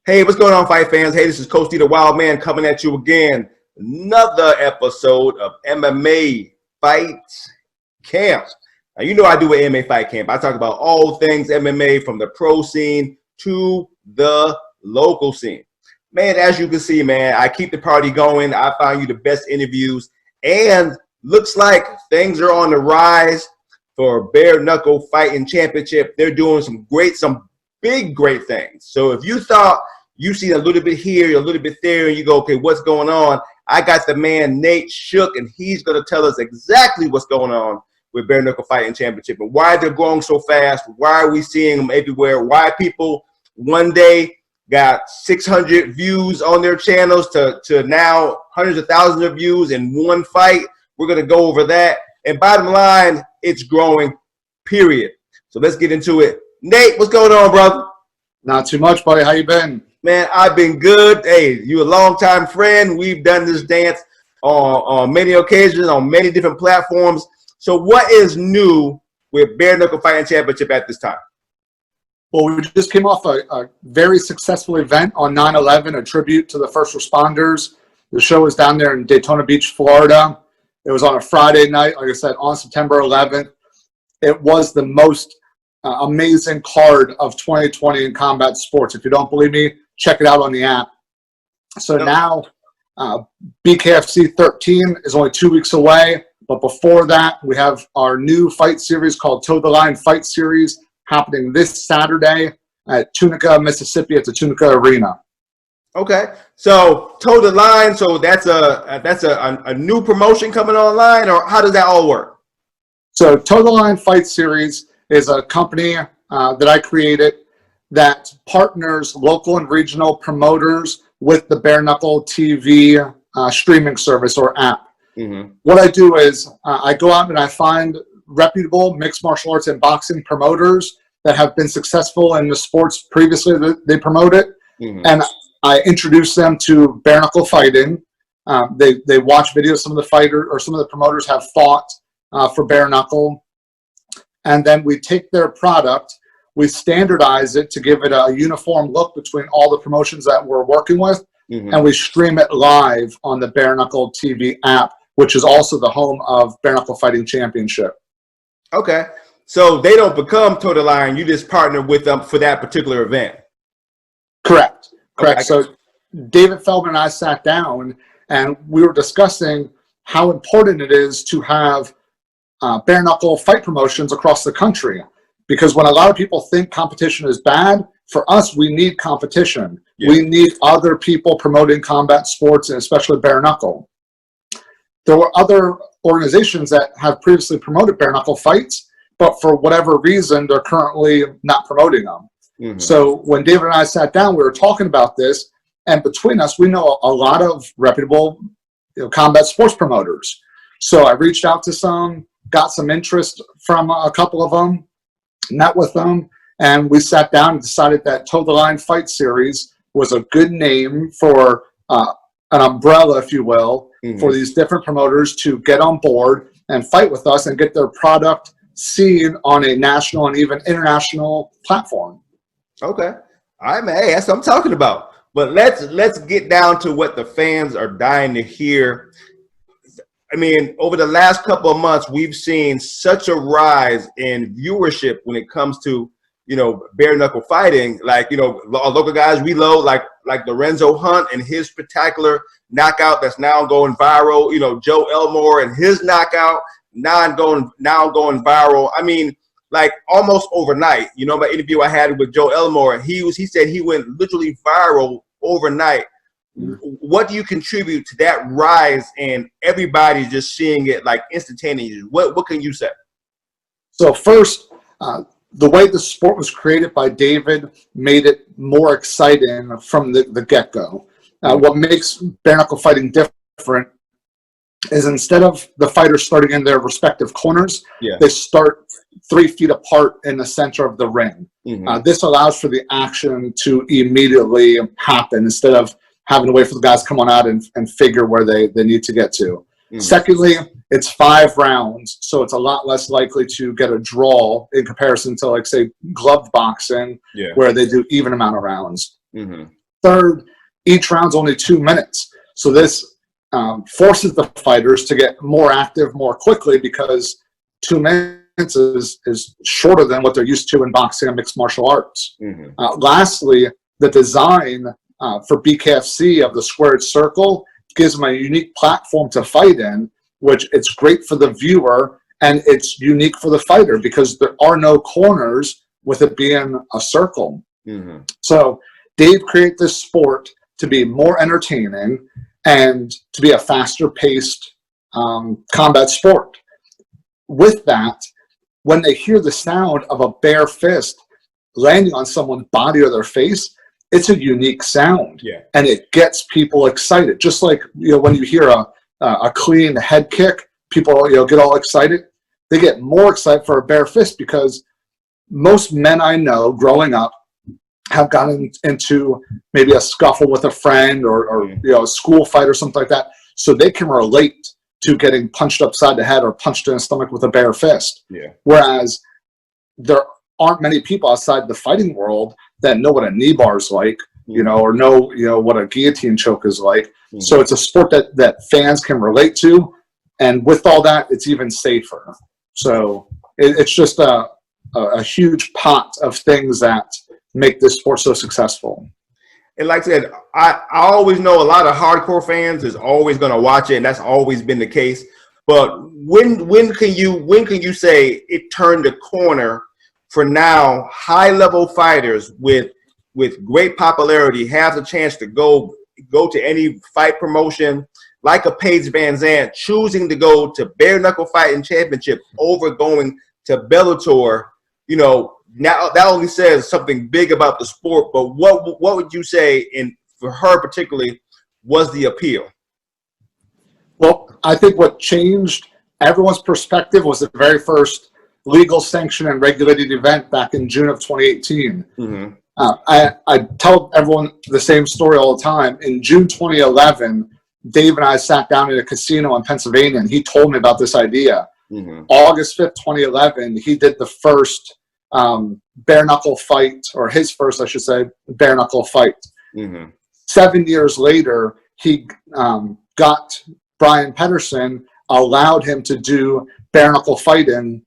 Hey, what's going on, fight fans? Hey, this is Coach D, the Wild Man, coming at you again. Another episode of MMA Fight Camp. Now, you know I do an MMA Fight Camp. I talk about all things MMA from the pro scene to the local scene. Man, as you can see, man, I keep the party going. I find you the best interviews. And looks like things are on the rise for Bare Knuckle Fighting Championship. They're doing some big, great things. So if you thought you see a little bit here, a little bit there, and you go, okay, what's going on? I got the man Nate Shook, and he's going to tell us exactly what's going on with Bare Knuckle Fighting Championship and why they're growing so fast. Why are we seeing them everywhere? Why people one day got 600 views on their channels to now hundreds of thousands of views in one fight. We're going to go over that. And bottom line, it's growing, period. So let's get into it. Nate, what's going on, brother? Not too much, buddy. How you been? Man, I've been good. Hey, you a longtime friend. We've done this dance on many occasions, on many different platforms. So what is new with Bare Knuckle Fighting Championship at this time? Well, we just came off a very successful event on 9/11, a tribute to the first responders. The show was down there in Daytona Beach, Florida. It was on a Friday night, like I said, on September 11th. It was the most amazing card of 2020 in combat sports. If you don't believe me, check it out on the app. So now BKFC 13 is only 2 weeks away. But before that, we have our new fight series called Toe the Line Fight Series happening this Saturday at Tunica, Mississippi at the Tunica Arena. Okay, so Toe the Line, so that's a new promotion coming online, or how does that all work? So Toe the Line Fight Series is a company that I created that partners local and regional promoters with the Bare Knuckle TV streaming service or app. Mm-hmm. What I do is I go out and I find reputable mixed martial arts and boxing promoters that have been successful in the sports previously that they promote it, and I introduce them to Bare Knuckle Fighting. They watch videos. Some of the fighters or some of the promoters have fought for Bare Knuckle, and then we take their product, we standardize it to give it a uniform look between all the promotions that we're working with, and we stream it live on the Bare Knuckle TV app, which is also the home of Bare Knuckle Fighting Championship. Okay, so they don't become Toe the Line, you just partner with them for that particular event. Correct. Okay. So David Feldman and I sat down and we were discussing how important it is to have bare knuckle fight promotions across the country. Because when a lot of people think competition is bad, for us, we need competition. Yeah. We need other people promoting combat sports, and especially bare knuckle. There were other organizations that have previously promoted bare knuckle fights, but for whatever reason, they're currently not promoting them. So when David and I sat down, we were talking about this, and between us, we know a lot of reputable combat sports promoters. So I reached out to some, got some interest from a couple of them, met with them, and we sat down and decided that Toe the Line Fight Series was a good name for an umbrella, if you will, for these different promoters to get on board and fight with us and get their product seen on a national and even international platform. Okay. All right, man. Hey, that's what I'm talking about. But let's get down to what the fans are dying to hear. I mean, over the last couple of months, we've seen such a rise in viewership when it comes to, bare knuckle fighting. Like, local guys reload, like Lorenzo Hunt and his spectacular knockout that's now going viral. Joe Elmore and his knockout now going viral. I mean, like almost overnight. My interview I had with Joe Elmore, he said he went literally viral overnight. What do you contribute to that rise and everybody just seeing it like instantaneously? What can you say? So first, the way the sport was created by David made it more exciting from the get-go. What makes bare knuckle fighting different is instead of the fighters starting in their respective corners, they start 3 feet apart in the center of the ring. This allows for the action to immediately happen instead of having to wait for the guys to come on out and figure where they need to get to. Secondly, it's 5 rounds, so it's a lot less likely to get a draw in comparison to, like, say, gloved boxing, where they do even amount of rounds. Third, each round's only 2 minutes. So this forces the fighters to get more active more quickly, because 2 minutes is shorter than what they're used to in boxing and mixed martial arts. Lastly, the design for BKFC of the squared circle gives them a unique platform to fight in, which it's great for the viewer and it's unique for the fighter because there are no corners with it being a circle. So Dave created this sport to be more entertaining and to be a faster paced combat sport. With that, when they hear the sound of a bare fist landing on someone's body or their face, it's a unique sound, and it gets people excited. Just like, you know, when you hear a clean head kick, people, you know, get all excited. They get more excited for a bare fist because most men I know growing up have gotten into maybe a scuffle with a friend or you know, a school fight or something like that, so they can relate to getting punched upside the head or punched in the stomach with a bare fist. Whereas there aren't many people outside the fighting world that know what a knee bar is like, you know, or know, you know, what a guillotine choke is like. So it's a sport that fans can relate to, and with all that, it's even safer. So it's just a huge pot of things that make this sport so successful. And like I said, I always know a lot of hardcore fans is always going to watch it, and that's always been the case. But when can you say it turned the corner for now? High level fighters with great popularity have the chance to go to any fight promotion, like a Paige Van Zandt choosing to go to bare knuckle fighting championship over going to Bellator. You know, now that only says something big about the sport. But what would you say, for her particularly, was the appeal? Well, I think what changed everyone's perspective was the very first legal sanction and regulated event back in June of 2018. I tell everyone the same story all the time. In June 2011, Dave and I sat down at a casino in Pennsylvania, and he told me about this idea. August 5th, 2011, he did the first bare knuckle fight, or his first, I should say, bare knuckle fight. 7 years later, he got Brian Pedersen, allowed him to do bare knuckle fighting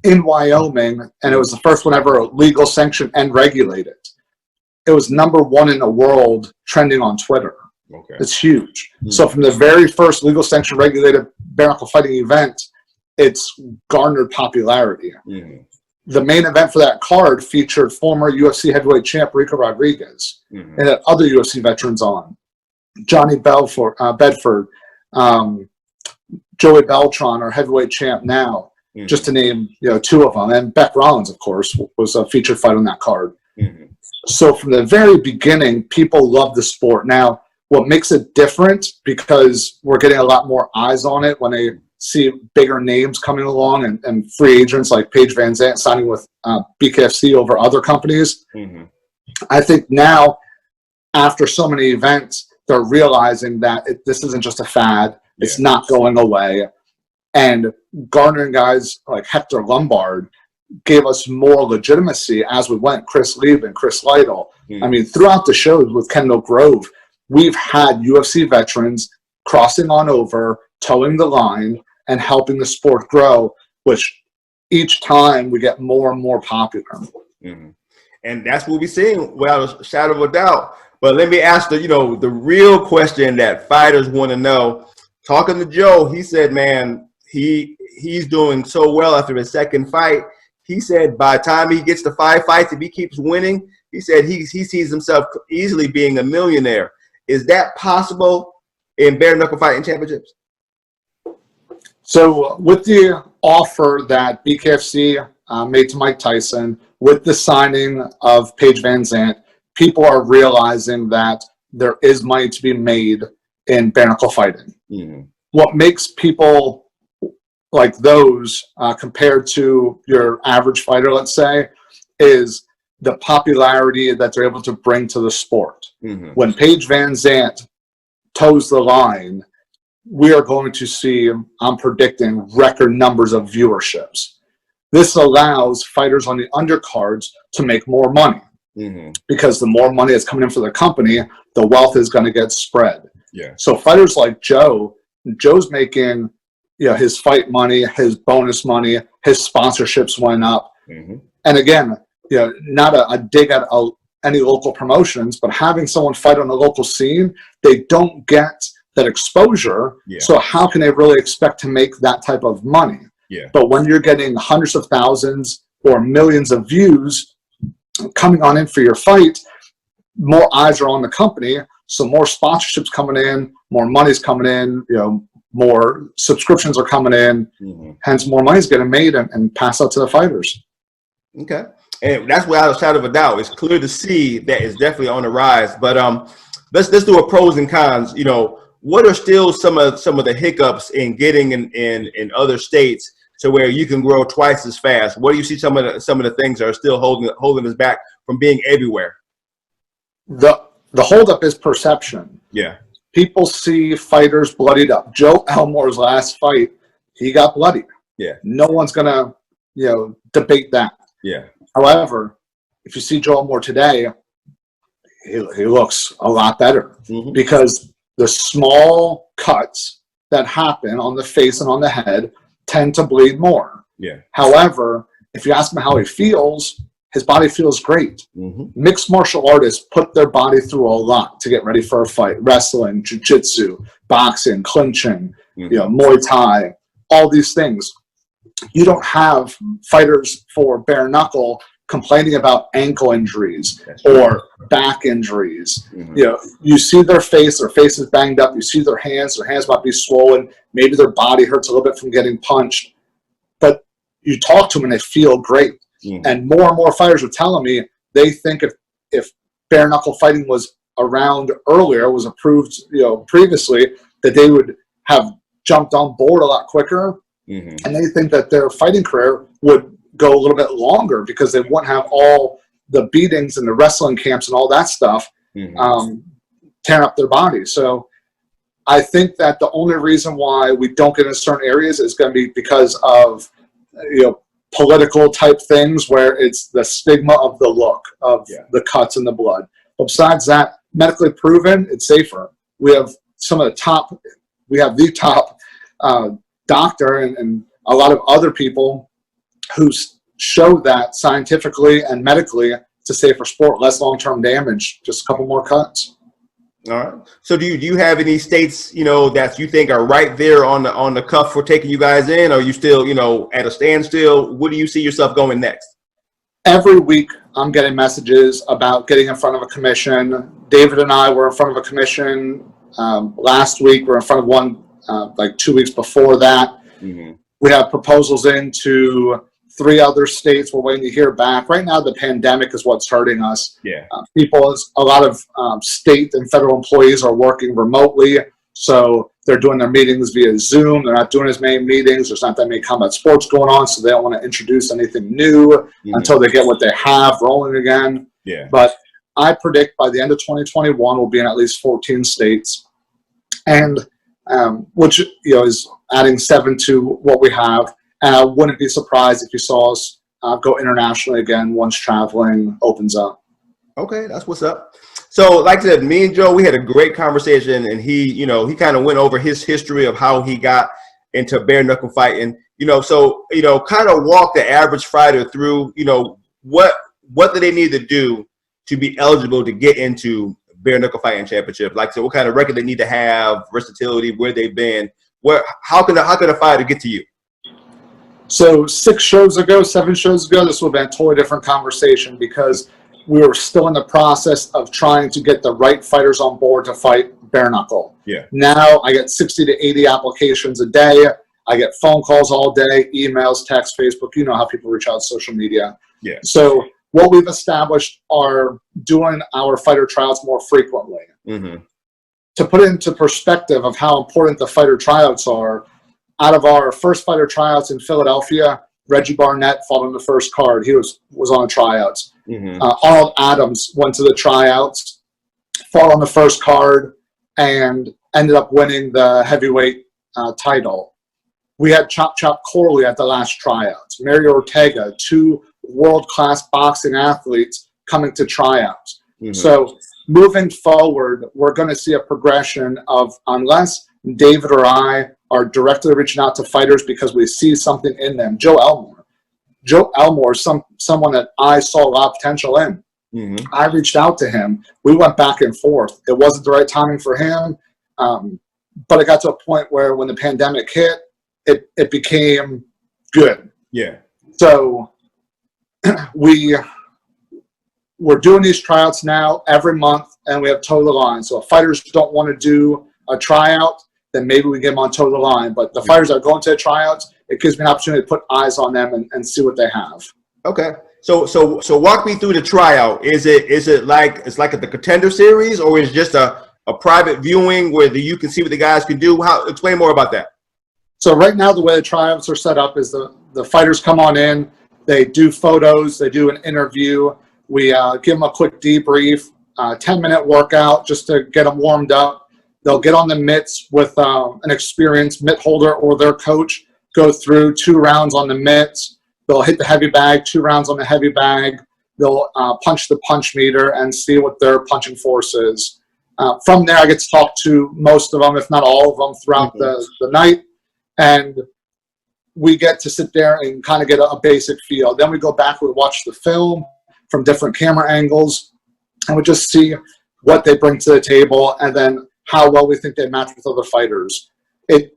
in Wyoming, and it was the first one ever legal, sanctioned, and regulated. It was #1 in the world, trending on Twitter. It's huge. So from the very first legal, sanctioned, regulated bare knuckle fighting event, it's garnered popularity. The main event for that card featured former UFC heavyweight champ Rico Rodriguez and had other UFC veterans on. Johnny Bedford, Joey Beltran, our heavyweight champ now, just to name, you know, two of them. And Beck Rollins, of course, was a featured fight on that card. So from the very beginning, people love the sport. Now, what makes it different, because we're getting a lot more eyes on it when they see bigger names coming along and free agents like Paige Van Zandt signing with BKFC over other companies. I think now, after so many events, they're realizing that this isn't just a fad. It's not going away. And garnering guys like Hector Lombard gave us more legitimacy as we went. Chris Lieben, Chris Lytle. I mean, throughout the shows with Kendall Grove, we've had UFC veterans crossing on over, towing the line, and helping the sport grow, which each time we get more and more popular. And that's what we're seeing without a shadow of a doubt. But let me ask the real question that fighters want to know. Talking to Joe, he said, man, he's doing so well after his second fight. He said by the time he gets to 5 fights, if he keeps winning, he said he sees himself easily being a millionaire. Is that possible in bare knuckle fighting championships? So with the offer that BKFC made to Mike Tyson, with the signing of Paige Van Zandt, people are realizing that there is money to be made in bare knuckle fighting. What makes people like those compared to your average fighter, let's say, is the popularity that they're able to bring to the sport. When Paige Van Zandt toes the line, we are going to see, I'm predicting, record numbers of viewerships. This allows fighters on the undercards to make more money. because the more money that's coming in for the company, the wealth is going to get spread. Yeah. So fighters like Joe's making, his fight money, his bonus money, his sponsorships went up. And again, not a dig at any local promotions, but having someone fight on the local scene, they don't get that exposure. So how can they really expect to make that type of money? But when you're getting hundreds of thousands or millions of views coming on in for your fight, more eyes are on the company. So more sponsorships coming in, more money's coming in, more subscriptions are coming in, hence more money's getting made and passed out to the fighters. Okay. And that's without a shadow of a doubt. It's clear to see that it's definitely on the rise. But let's do a pros and cons. What are still some of the hiccups in getting in other states to where you can grow twice as fast? What do you see some of the things that are still holding us back from being everywhere? The holdup is perception. Yeah. People see fighters bloodied up. Joe Elmore's last fight, he got bloodied. Yeah. No one's gonna, debate that. Yeah. However, if you see Joe Elmore today, he looks a lot better because the small cuts that happen on the face and on the head tend to bleed more. Yeah. However, if you ask him how he feels, his body feels great. Mixed martial artists put their body through a lot to get ready for a fight. Wrestling, jiu-jitsu, boxing, clinching, Muay Thai, all these things. You don't have fighters for bare knuckle complaining about ankle injuries or back injuries. You see their face is banged up. You see their hands might be swollen. Maybe their body hurts a little bit from getting punched. But you talk to them and they feel great. And more fighters are telling me they think if bare knuckle fighting was around earlier, was approved, previously, that they would have jumped on board a lot quicker. And they think that their fighting career would go a little bit longer because they wouldn't have all the beatings and the wrestling camps and all that stuff tearing up their bodies. So I think that the only reason why we don't get in certain areas is going to be because of, political type things where it's the stigma of the look of the cuts and the blood. But besides that, medically proven, it's safer. We have the top doctor and a lot of other people who show that scientifically and medically to safer sport, less long-term damage, just a couple more cuts. All right. So do you have any states, that you think are right there on the cuff for taking you guys in? Or are you still, at a standstill? Where do you see yourself going next? Every week I'm getting messages about getting in front of a commission. David and I were in front of a commission last week. We're in front of one like 2 weeks before that. We have proposals into 3 other states. We're waiting to hear back. Right now, the pandemic is what's hurting us. A lot of state and federal employees are working remotely, so they're doing their meetings via Zoom. They're not doing as many meetings. There's not that many combat sports going on, so they don't want to introduce anything new until they get what they have rolling again. But I predict by the end of 2021, we'll be in at least 14 states, and which is adding 7 to what we have. And I wouldn't be surprised if you saw us go internationally again once traveling opens up. Okay, that's what's up. So, like I said, me and Joe, we had a great conversation, and he kind of went over his history of how he got into bare knuckle fighting. Kind of walk the average fighter through, what do they need to do to be eligible to get into bare knuckle fighting championship? Like, so what kind of record they need to have, versatility, where they've been, how can a fighter get to you? So 7 shows ago, this would have been a totally different conversation because we were still in the process of trying to get the right fighters on board to fight bare knuckle. Now I get 60 to 80 applications a day. I get phone calls all day, emails, text, Facebook. You know how people reach out to social media. So what we've established are doing our fighter tryouts more frequently. To put it into perspective of how important the fighter tryouts are, out of our first fighter tryouts in Philadelphia, Reggie Barnett fought on the first card. He was on the tryouts. Arnold Adams went to the tryouts, fought on the first card, and ended up winning the heavyweight title. We had Chop Chop Corley at the last tryouts. Mary Ortega, 2 world-class boxing athletes, coming to tryouts. So moving forward, we're going to see a progression of, unless David or I are directly reaching out to fighters because we see something in them. Joe Elmore is someone that I saw a lot of potential in. I reached out to him. We went back and forth. It wasn't the right timing for him, but it got to a point where when the pandemic hit, it became good. Yeah. So we're doing these tryouts now every month, and we have toe the line. So if fighters don't want to do a tryout, then maybe we get them on toe the line. But the fighters that are going to the tryouts, it gives me an opportunity to put eyes on them and see what they have. Okay. So walk me through the tryout. Is it like it's like the Contender Series, or is it just a private viewing where you can see what the guys can do? Explain more about that. So right now, the way the tryouts are set up is the fighters come on in, they do photos, they do an interview. We give them a quick debrief, 10-minute workout just to get them warmed up. They'll get on the mitts with an experienced mitt holder or their coach, go through 2 rounds on the mitts. They'll hit the heavy bag, 2 rounds on the heavy bag. They'll punch the punch meter and see what their punching force is. From there, I get to talk to most of them, if not all of them, throughout the night. And we get to sit there and kind of get a basic feel. Then we go back, we watch the film from different camera angles, and we just see what they bring to the table and then how well we think they match with other fighters.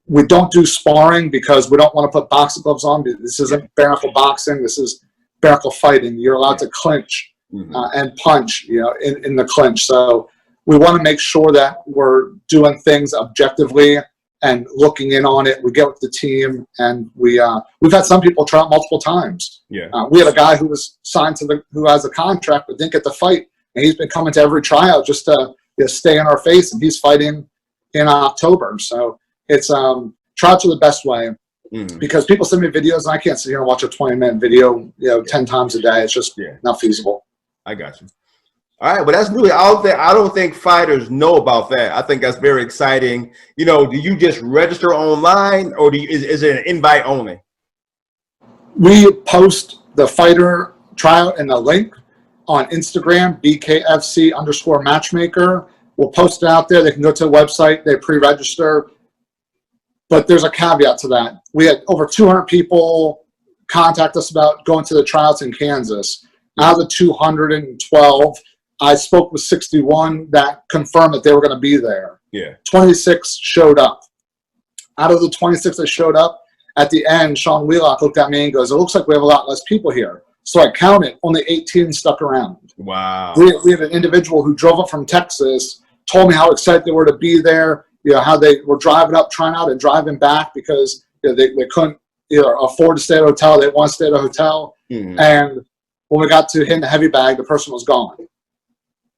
We don't do sparring because we don't want to put boxing gloves on. This isn't bare knuckle boxing. This is bare knuckle fighting. You're allowed to clinch and punch, in the clinch. So we want to make sure that we're doing things objectively and looking in on it. We get with the team, and we've had some people try out multiple times. Yeah. We had a guy who was signed who has a contract but didn't get the fight, and he's been coming to every tryout just to stay in our face, and he's fighting in October. So it's try to the best way, because people send me videos, and I can't sit here and watch a 20-minute video 10 times a day. It's just not feasible. I got you. All right, but that's really out there. I don't think fighters know about that. I think that's very exciting. Do you just register online, or is it an invite only? We post the fighter tryout and the link on Instagram, BKFC_matchmaker. We'll post it out there. They can go to the website. They pre-register. But there's a caveat to that. We had over 200 people contact us about going to the tryouts in Kansas. Out of the 212, I spoke with 61 that confirmed that they were going to be there. 26 showed up. Out of the 26 that showed up, at the end, Sean Wheelock looked at me and goes, "It looks like we have a lot less people here." So I counted. Only 18 stuck around. Wow. We had an individual who drove up from Texas, told me how excited they were to be there, how they were driving up, trying out, and driving back because they couldn't either afford to stay at a hotel. They want to stay at a hotel. And when we got to hitting the heavy bag, the person was gone.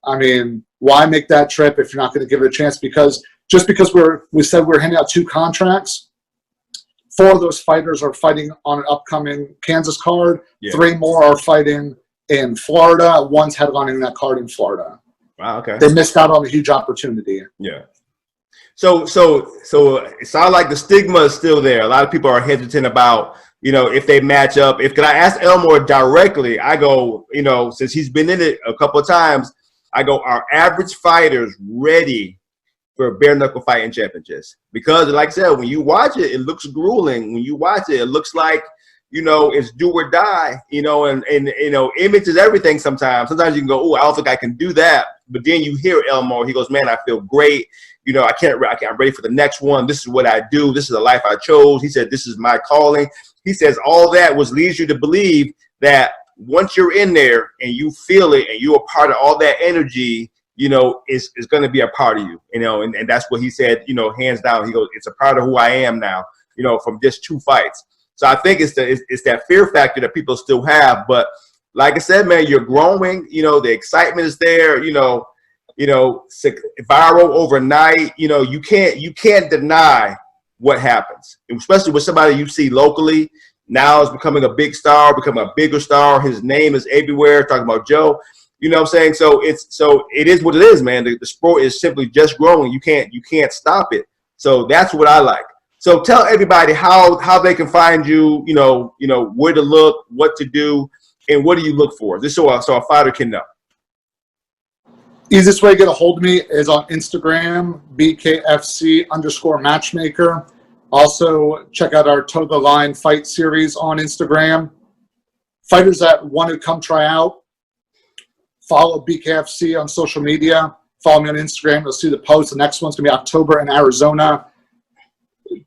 I mean, why make that trip if you're not going to give it a chance? Because just because we said we're handing out 2 contracts, 4 of those fighters are fighting on an upcoming Kansas card. 3 more are fighting in Florida. One's headlining that card in Florida. Wow. Okay. They missed out on a huge opportunity. Yeah. So it sounds like the stigma is still there. A lot of people are hesitant about, if they match up. Can I ask Elmore directly? I go, since he's been in it a couple of times, I go, are average fighters ready for bare knuckle fighting championships? Because like I said, when you watch it, it looks grueling. When you watch it, it looks like, it's do or die, and image is everything sometimes. Sometimes you can go, oh, I don't think I can do that. But then you hear Elmore, he goes, man, I feel great. I'm ready for the next one. This is what I do. This is the life I chose. He said, this is my calling. He says all that leads you to believe that once you're in there and you feel it and you're a part of all that energy, is going to be a part of you, and that's what he said, hands down. He goes, it's a part of who I am now, from just 2 fights. So I think it's that fear factor that people still have. But like I said, man, you're growing, the excitement is there, viral overnight, you can't deny what happens, especially with somebody you see locally. Now is becoming a big star, becoming a bigger star. His name is everywhere. Talking about Joe, you know what I'm saying? So it is what it is, man. The sport is simply just growing. You can't stop it. So that's what I like. So tell everybody how they can find you. Where to look, what to do, and what do you look for? Just so a fighter can know. Easiest way to get a hold of me is on Instagram, BKFC_matchmaker. Also, check out our Toe the Line fight series on Instagram. Fighters that want to come try out, follow BKFC on social media. Follow me on Instagram. You'll see the post. The next one's going to be October in Arizona.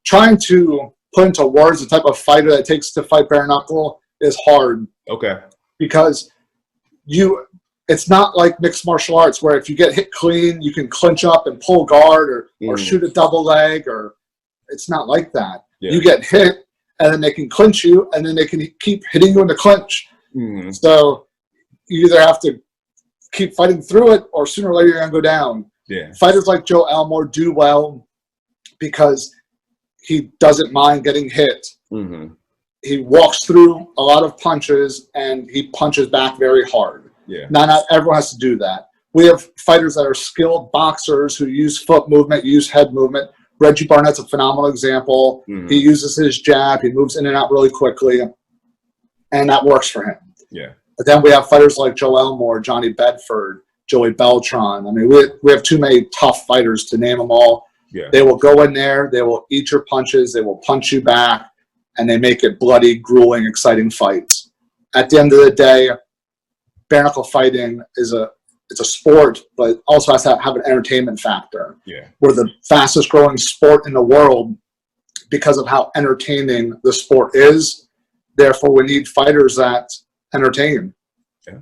Trying to put into words the type of fighter that it takes to fight bare knuckle is hard. Okay. Because it's not like mixed martial arts where if you get hit clean, you can clinch up and pull guard or shoot a double leg, or it's not like that. Yeah. You get hit and then they can clinch you and then they can keep hitting you in the clinch. Mm-hmm. So you either have to keep fighting through it or sooner or later you're going to go down. Yeah. Fighters like Joe Elmore do well because he doesn't mind getting hit. Mm-hmm. He walks through a lot of punches and he punches back very hard. Yeah. Not everyone has to do that. We have fighters that are skilled boxers who use foot movement, use head movement. Reggie Barnett's a phenomenal example. Mm-hmm. He uses his jab. He moves in and out really quickly, and that works for him. Yeah. But then we have fighters like Joe Elmore, Johnny Bedford, Joey Beltran. I mean, we have too many tough fighters to name them all. Yeah. They will go in there. They will eat your punches. They will punch you back, and they make it bloody, grueling, exciting fights. At the end of the day, bare knuckle fighting it's a sport, but it also has to have an entertainment factor. Yeah. We're the fastest growing sport in the world because of how entertaining the sport is. Therefore, we need fighters that entertain. Yeah.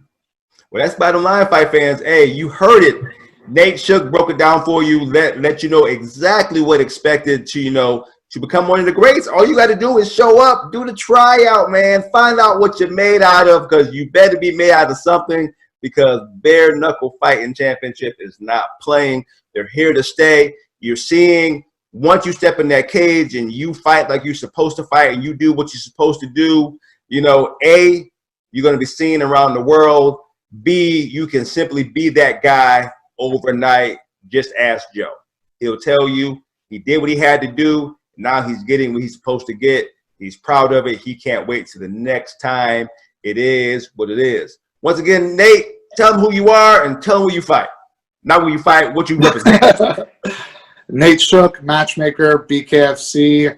Well, that's bottom line, fight fans. Hey, you heard it. Nate Shook broke it down for you, let you know exactly what expected to become one of the greats. All you got to do is show up, do the tryout, man. Find out what you're made out of, because you better be made out of something, because Bare Knuckle Fighting Championship is not playing. They're here to stay. You're seeing, once you step in that cage and you fight like you're supposed to fight and you do what you're supposed to do, A, you're going to be seen around the world. B, you can simply be that guy overnight. Just ask Joe. He'll tell you he did what he had to do. Now he's getting what he's supposed to get. He's proud of it. He can't wait to the next time. It is what it is. Once again, Nate, tell them who you are and tell them where you fight. Not where you fight, what you represent. Nate Shook, matchmaker, BKFC,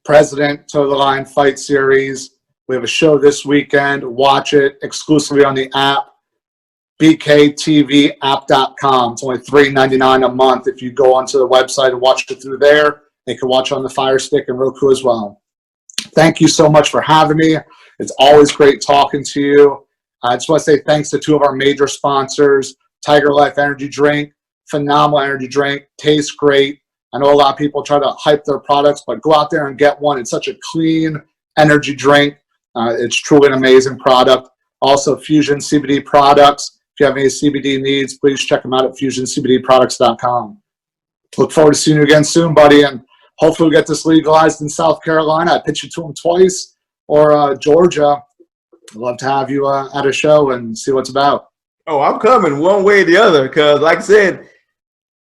president, Toe the Line Fight Series. We have a show this weekend. Watch it exclusively on the app, bkTVapp.com. It's only $3.99 a month. If you go onto the website and watch it through there, they can watch on the Fire Stick and Roku as well. Thank you so much for having me. It's always great talking to you. I just want to say thanks to two of our major sponsors, Tiger Life Energy Drink, phenomenal energy drink, tastes great. I know a lot of people try to hype their products, but go out there and get one. It's such a clean energy drink. It's truly an amazing product. Also, Fusion CBD products. If you have any CBD needs, please check them out at fusioncbdproducts.com. Look forward to seeing you again soon, buddy, and hopefully we get this legalized in South Carolina. I pitched you to them twice, or Georgia. I'd love to have you at a show and see what's about. Oh, I'm coming one way or the other, because like I said,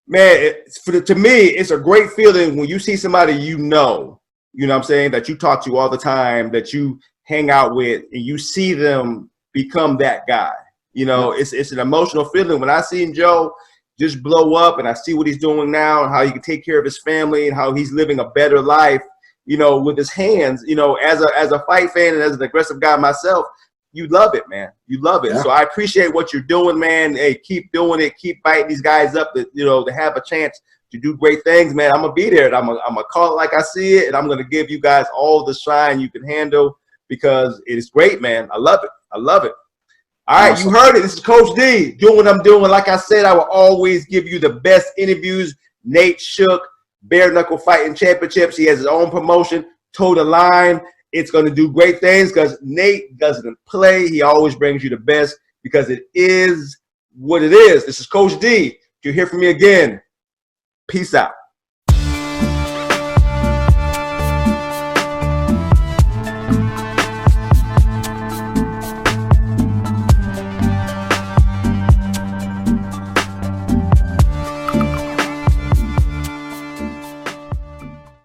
man, to me, it's a great feeling when you see somebody you know what I'm saying, that you talk to all the time, that you hang out with, and you see them become that guy. It's an emotional feeling. When I seen Joe just blow up and I see what he's doing now and how he can take care of his family and how he's living a better life, with his hands, as a fight fan and as an aggressive guy myself, you love it, man. You love it. Yeah. So I appreciate what you're doing, man. Hey, keep doing it. Keep fighting these guys up to have a chance to do great things, man. I'm going to be there. I'm gonna call it like I see it, and I'm going to give you guys all the shine you can handle, because it is great, man. I love it. I love it. All right, you heard it. This is Coach D doing what I'm doing. Like I said, I will always give you the best interviews. Nate Shook, Bare Knuckle Fighting Championships. He has his own promotion, Toe the Line. It's going to do great things because Nate doesn't play. He always brings you the best because it is what it is. This is Coach D. You'll hear from me again. Peace out.